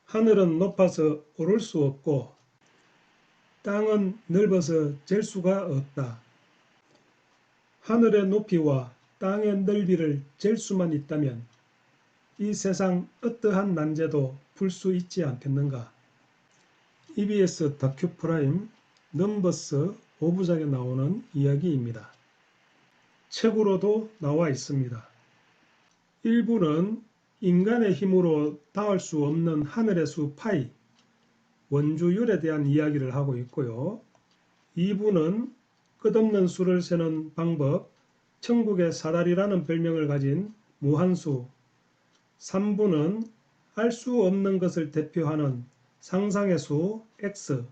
하늘은 높아서 오를 수 없고 땅은 넓어서 잴 수가 없다. 하늘의 높이와 땅의 넓이를 잴 수만 있다면 이 세상 어떠한 난제도 풀 수 있지 않겠는가. EBS 다큐프라임 넘버스 5부작에 나오는 이야기입니다. 책으로도 나와 있습니다. 1부는 인간의 힘으로 닿을 수 없는 하늘의 수 파이, 원주율에 대한 이야기를 하고 있고요. 2부는 끝없는 수를 세는 방법, 천국의 사다리라는 별명을 가진 무한수, 3부는 알 수 없는 것을 대표하는 상상의 수 X,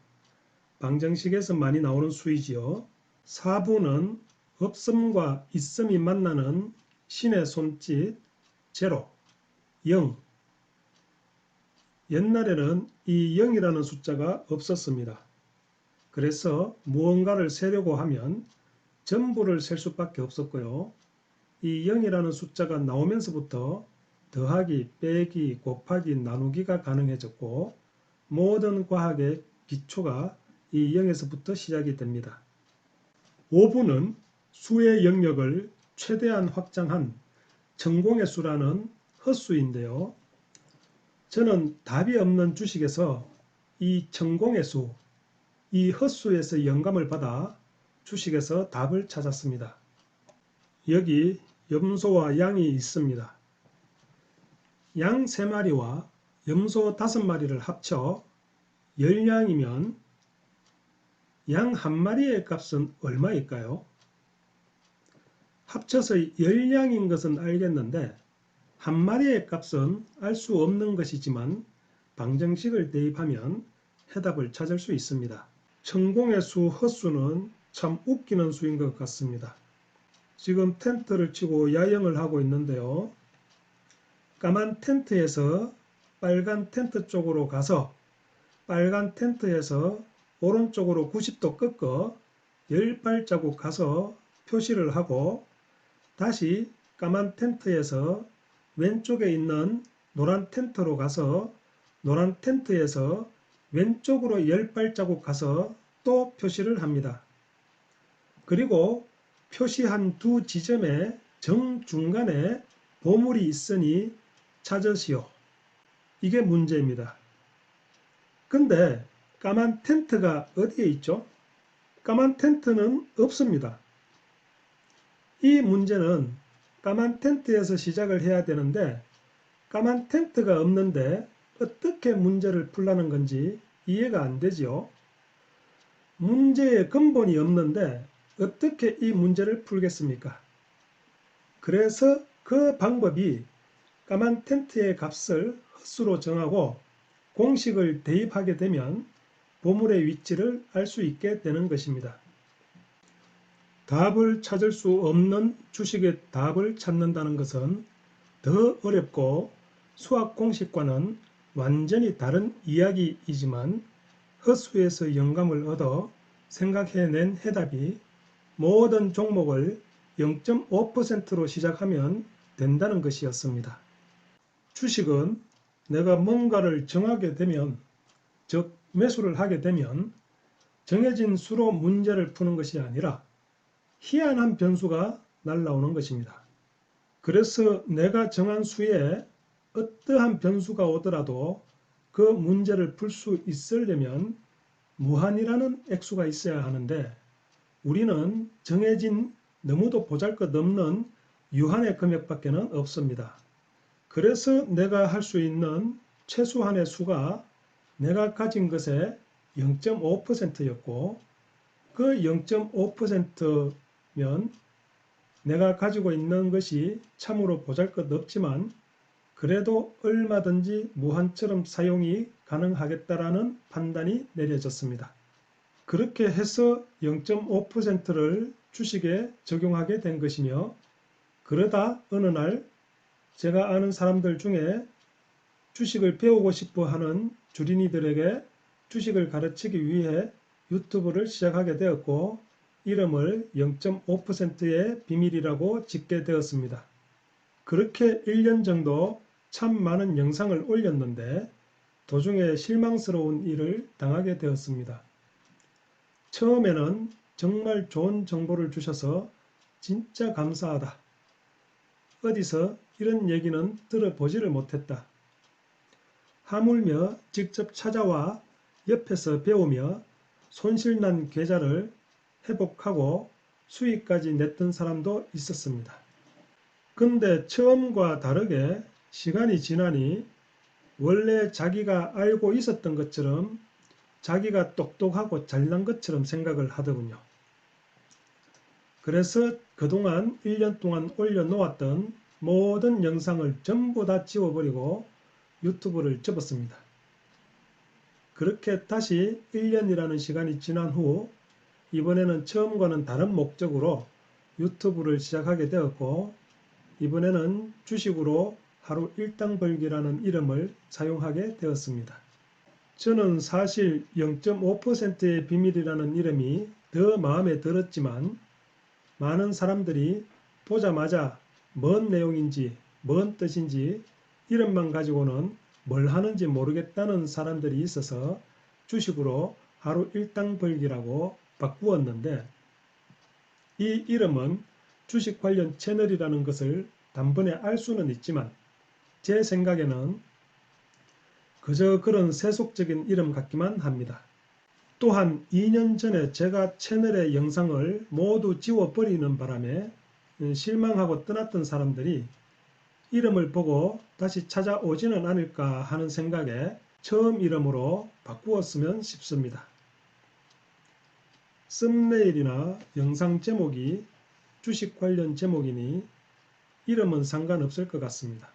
방정식에서 많이 나오는 수이지요. 4부는 없음과 있음이 만나는 신의 손짓, 제로, 0. 옛날에는 이 0이라는 숫자가 없었습니다. 그래서 무언가를 세려고 하면 전부를 셀 수밖에 없었고요. 이 0이라는 숫자가 나오면서부터 더하기, 빼기, 곱하기, 나누기가 가능해졌고 모든 과학의 기초가 이 0에서부터 시작이 됩니다. 5부는 수의 영역을 최대한 확장한 천공의 수라는 헛수인데요. 저는 답이 없는 주식에서 이 천공의 수, 이 헛수에서 영감을 받아 주식에서 답을 찾았습니다. 여기 염소와 양이 있습니다. 양 3마리와 염소 5마리를 합쳐 10양이면 양 1마리의 값은 얼마일까요? 합쳐서 10양인 것은 알겠는데 1마리의 값은 알 수 없는 것이지만 방정식을 대입하면 해답을 찾을 수 있습니다. 천공의 수 헛수는 참 웃기는 수인 것 같습니다. 지금 텐트를 치고 야영을 하고 있는데요. 까만 텐트에서 빨간 텐트 쪽으로 가서 빨간 텐트에서 오른쪽으로 90도 꺾어 10발자국 가서 표시를 하고 다시 까만 텐트에서 왼쪽에 있는 노란 텐트로 가서 노란 텐트에서 왼쪽으로 10발자국 가서 또 표시를 합니다. 그리고 표시한 두 지점의 정중간에 보물이 있으니 찾으시오. 이게 문제입니다. 근데 까만 텐트가 어디에 있죠? 까만 텐트는 없습니다. 이 문제는 까만 텐트에서 시작을 해야 되는데 까만 텐트가 없는데 어떻게 문제를 풀라는 건지 이해가 안 되지요. 문제의 근본이 없는데 어떻게 이 문제를 풀겠습니까? 그래서 그 방법이 까만 텐트의 값을 헛수로 정하고 공식을 대입하게 되면 보물의 위치를 알 수 있게 되는 것입니다. 답을 찾을 수 없는 주식의 답을 찾는다는 것은 더 어렵고 수학 공식과는 완전히 다른 이야기이지만 헛수에서 영감을 얻어 생각해낸 해답이 모든 종목을 0.5%로 시작하면 된다는 것이었습니다. 주식은 내가 뭔가를 정하게 되면, 즉 매수를 하게 되면 정해진 수로 문제를 푸는 것이 아니라 희한한 변수가 날라오는 것입니다. 그래서 내가 정한 수에 어떠한 변수가 오더라도 그 문제를 풀 수 있으려면 무한이라는 액수가 있어야 하는데 우리는 정해진 너무도 보잘것없는 유한의 금액밖에 없습니다. 그래서 내가 할 수 있는 최소한의 수가 내가 가진 것의 0.5%였고 그 0.5%면 내가 가지고 있는 것이 참으로 보잘것없지만 그래도 얼마든지 무한처럼 사용이 가능하겠다라는 판단이 내려졌습니다. 그렇게 해서 0.5%를 주식에 적용하게 된 것이며 그러다 어느 날 제가 아는 사람들 중에 주식을 배우고 싶어 하는 주린이들에게 주식을 가르치기 위해 유튜브를 시작하게 되었고 이름을 0.5%의 비밀이라고 짓게 되었습니다. 그렇게 1년 정도 참 많은 영상을 올렸는데 도중에 실망스러운 일을 당하게 되었습니다. 처음에는 정말 좋은 정보를 주셔서 진짜 감사하다. 어디서 이런 얘기는 들어보지를 못했다. 하물며 직접 찾아와 옆에서 배우며 손실난 계좌를 회복하고 수익까지 냈던 사람도 있었습니다. 근데 처음과 다르게 시간이 지나니 원래 자기가 알고 있었던 것처럼 자기가 똑똑하고 잘난 것처럼 생각을 하더군요. 그래서 그동안 1년 동안 올려놓았던 모든 영상을 전부 다 지워버리고 유튜브를 접었습니다. 그렇게 다시 1년이라는 시간이 지난 후 이번에는 처음과는 다른 목적으로 유튜브를 시작하게 되었고, 이번에는 주식으로 하루 일당 벌기라는 이름을 사용하게 되었습니다. 저는 사실 0.5%의 비밀이라는 이름이 더 마음에 들었지만 많은 사람들이 보자마자 뭔 내용인지 뭔 뜻인지 이름만 가지고는 뭘 하는지 모르겠다는 사람들이 있어서 주식으로 하루 일당 벌기라고 바꾸었는데, 이 이름은 주식 관련 채널이라는 것을 단번에 알 수는 있지만 제 생각에는 그저 그런 세속적인 이름 같기만 합니다. 또한 2년 전에 제가 채널의 영상을 모두 지워버리는 바람에 실망하고 떠났던 사람들이 이름을 보고 다시 찾아오지는 않을까 하는 생각에 처음 이름으로 바꾸었으면 싶습니다. 썸네일이나 영상 제목이 주식 관련 제목이니 이름은 상관없을 것 같습니다.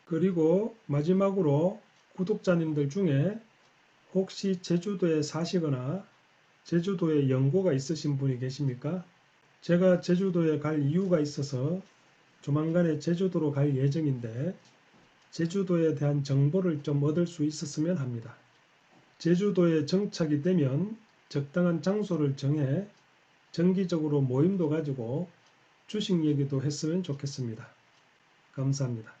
그리고 마지막으로 구독자님들 중에 혹시 제주도에 사시거나 제주도에 연고가 있으신 분이 계십니까? 제가 제주도에 갈 이유가 있어서 조만간에 제주도로 갈 예정인데 제주도에 대한 정보를 좀 얻을 수 있었으면 합니다. 제주도에 정착이 되면 적당한 장소를 정해 정기적으로 모임도 가지고 주식 얘기도 했으면 좋겠습니다. 감사합니다.